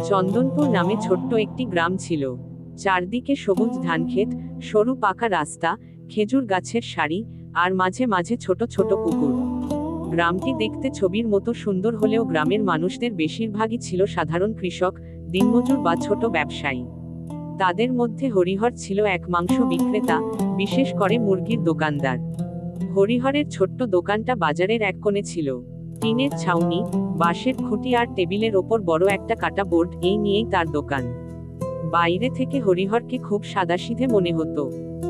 চন্দনপুর নামে ছোট্ট একটি গ্রাম ছিল। চারদিকে সবুজ ধানক্ষেত, সরু পাকা রাস্তা, খেজুর গাছের সারি, আর মাঝে মাঝে ছোট ছোট পুকুর। গ্রামটি দেখতে ছবির মতো সুন্দর হলেও গ্রামের মানুষদের বেশিরভাগই ছিল সাধারণ কৃষক, দিনমজুর বা ছোট ব্যবসায়ী। তাদের মধ্যে হরিহর ছিল এক মাংস বিক্রেতা, বিশেষ করে মুরগির দোকানদার। হরিহরের ছোট্ট দোকানটা বাজারের এক কোণে ছিল। টিনের ছাউনি, বাঁশের খুঁটি আর টেবিলের ওপর বড় একটা কাটা বোর্ড, এই নিয়েই তার দোকান। বাইরে থেকে হরিহরকে খুব সাদাসিধে মনে হতো।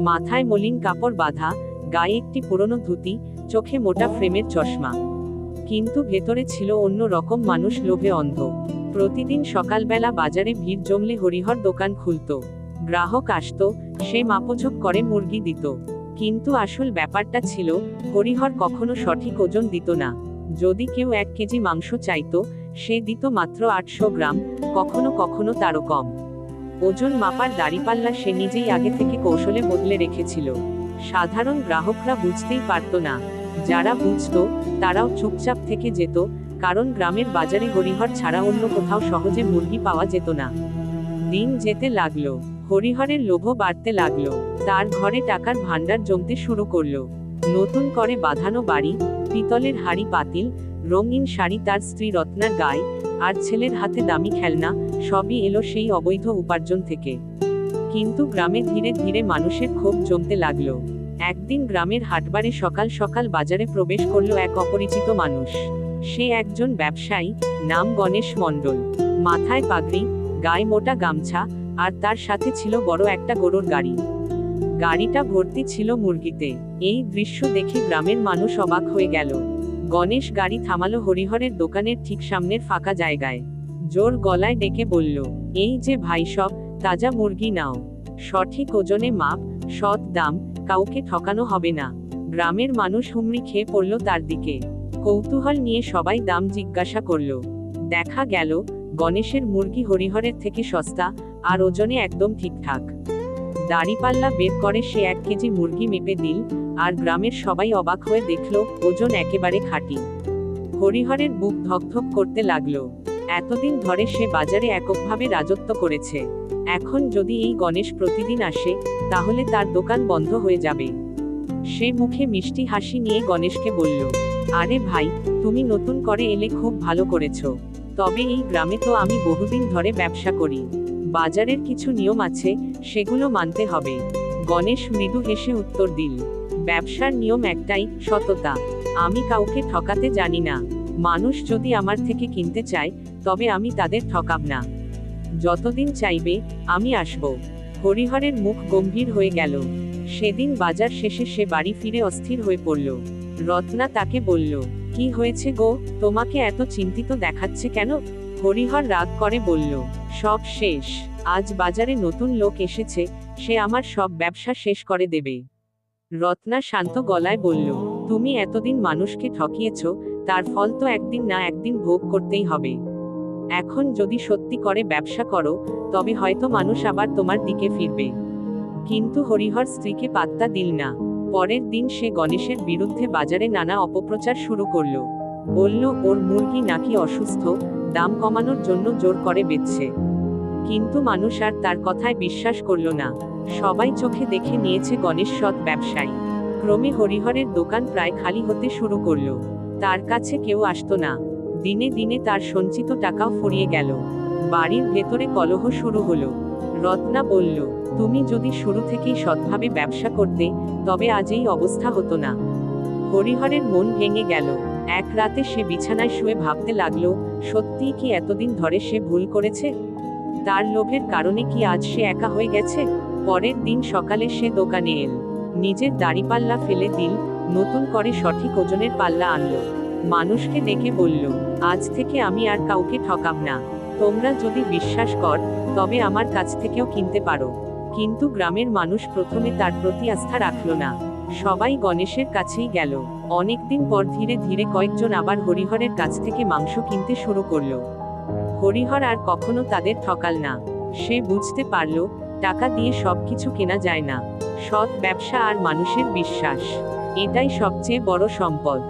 মাথায় মলিন কাপড় বাঁধা, গায়ে একটি পুরনো ধুতি, চোখে মোটা ফ্রেমের চশমা। কিন্তু ভেতরে ছিল অন্য রকম মানুষ, লোভে অন্ধ। প্রতিদিন সকালবেলা বাজারে ভিড় জমলে হরিহর দোকান খুলত। গ্রাহক আসতো, সে মাপঝোপ করে মুরগি দিত। কিন্তু আসল ব্যাপারটা ছিল, হরিহর কখনো সঠিক ওজন দিত না। যদি কেউ 1 কেজি মাংস চাইতো, সে দিত মাত্র 800 গ্রাম, কখনো কখনো তারও কম। ওজন মাপার দাঁড়িপাল্লা সে নিজেই আগে থেকে কৌশলে বদলে রেখেছিল। সাধারণ গ্রাহকরা বুঝতেই পারত না। যারা বুঝত, তারাও চুপচাপ থেকে যেত, কারণ গ্রামের বাজারে হরিহর ছাড়া অন্য কোথাও সহজে মুরগি পাওয়া যেত না। দিন যেতে লাগলো, হরিহরের লোভও বাড়তে লাগলো। তার ঘরে টাকার ভাণ্ডার জমতে শুরু করলো। নতুন করে বাঁধানো বাড়ি, পিতলের হাঁড়ি পাতিল, রঙিন শাড়ি তার স্ত্রী রত্নার গায়ে, আর ছেলের হাতে দামি খেলনা, সবই এলো সেই অবৈধ উপার্জন থেকে। কিন্তু গ্রামে ধীরে ধীরে মানুষের ক্ষোভ জমতে লাগলো। একদিন গ্রামের হাটবারে সকাল সকাল বাজারে প্রবেশ করলো এক অপরিচিত মানুষ। সে একজন ব্যবসায়ী, নাম গণেশ মণ্ডল। মাথায় পাগড়ি, গায়ে মোটা গামছা, আর তার সাথে ছিল বড় একটা গরুর গাড়ি। গাড়িটা ভর্তি ছিল মুরগিতে। এই দৃশ্য দেখে গ্রামের মানুষ অবাক হয়ে গেল। গণেশ গাড়ি থামালো হরিহরের দোকানের ঠিক সামনের ফাঁকা জায়গায়। জোর গলায় ডেকে বলল, এই যে ভাই, সব তাজা মুরগি নাও। সঠিক ওজনে মাপ, সৎ দাম, কাউকে ঠকানো হবে না। গ্রামের মানুষ হুমড়ি খেয়ে পড়ল তার দিকে। কৌতূহল নিয়ে সবাই দাম জিজ্ঞাসা করল। দেখা গেল, গণেশের মুরগি হরিহরের থেকে সস্তা, আর ওজনে একদম ঠিকঠাক। দাড়িপাল্লা বের করে সে 1 কেজি মুরগি মেপে দিল, আর গ্রামের সবাই অবাক হয়ে দেখল, ওজন একেবারে খাঁটি। হরিহরের বুক ধকধক করতে লাগলো। এতদিন ধরে সে বাজারে এককভাবে রাজত্ব করেছে। এখন যদি এই গণেশ প্রতিদিন আসে, তাহলে তার দোকান বন্ধ হয়ে যাবে। সে মুখে মিষ্টি হাসি নিয়ে গণেশকে বলল, আরে ভাই, তুমি নতুন করে এলে খুব ভালো করেছো। তবে এই গ্রামে তো আমি বহুদিন ধরে ব্যবসা করি। বাজারের কিছু নিয়ম আছে, সেগুলো মানতে হবে। গণেশ মৃদু হেসে উত্তর দিল, ব্যবসার নিয়ম একটাই, সততা। আমি কাউকে ঠকাতে জানি না। মানুষ যদি আমার থেকে কিনতে চায়, তবে আমি তাদের ঠকাব না। যতদিন চাইবে, আমি আসব। হরিহরের মুখ গম্ভীর হয়ে গেল। সেদিন বাজার শেষে সে বাড়ি ফিরে অস্থির হয়ে পড়ল। রত্না তাকে বলল, কি হয়েছে গো, তোমাকে এত চিন্তিত দেখাচ্ছে কেন? হরিহর রাগ করে বলল, সব শেষ। আজ বাজারে নতুন লোক এসেছে, সে আমার সব ব্যবসা শেষ করে দেবে। রত্না শান্ত গলায় বলল, তুমি এতদিন মানুষকে ঠকিয়েছ, তার ফল তো একদিন না একদিন ভোগ করতেই হবে। এখন যদি সত্যি করে ব্যবসা করো, তবে হয়তো মানুষ আবার তোমার দিকে ফিরবে। কিন্তু হরিহর স্ত্রীকে পাত্তা দিল না। পরের দিন সে গণেশের বিরুদ্ধে বাজারে নানা অপপ্রচার শুরু করল। বলল, ওর মুরগি নাকি অসুস্থ, দাম কমানোর জন্য জোর করে বেচছে। কিন্তু মানুষ আর তার কথায় বিশ্বাস করল না। সবাই চোখে দেখে নিয়েছে গণেশ সৎ ব্যবসায়ী। ক্রমে হরিহরের দোকান প্রায় খালি হতে শুরু করল। তার কাছে কেউ আসতো না। দিনে দিনে তার সঞ্চিত টাকাও ফুরিয়ে গেল। বাড়ির ভেতরে কলহ শুরু হলো। রত্না বলল, তুমি যদি শুরু থেকেই সৎভাবে ব্যবসা করতে, তবে আজ এই অবস্থা হতো না। হরিহরের মন ভেঙে গেল। এক রাতে সে বিছানায় শুয়ে ভাবতে লাগলো, সত্যিই কি এতদিন ধরে সে ভুল করেছে? তার লোভের কারণে কি আজ সে একা হয়ে গেছে? পরের দিন সকালে সে দোকানে এল। নিজের দাড়িপাল্লা ফেলে দিল, নতুন করে সঠিক ওজনের পাল্লা আনলো। মানুষকে ডেকে বলল, আজ থেকে আমি আর কাউকে ঠকাব না। তোমরা যদি বিশ্বাস কর, তবে আমার কাছ থেকেও কিনতে পারো। কিন্তু গ্রামের মানুষ প্রথমে তার প্রতি আস্থা রাখল না। সবাই গণেশের কাছেই গেল। অনেকদিন পর ধীরে ধীরে কয়েকজন আবার হরিহরের কাছ থেকে মাংস কিনতে শুরু করলো। হরিহর আর কখনো তাদের ঠকাল না। সে বুঝতে পারল, টাকা দিয়ে সবকিছু কেনা যায় না। সৎ ব্যবসা আর মানুষের বিশ্বাস, এটাই সবচেয়ে বড় সম্পদ।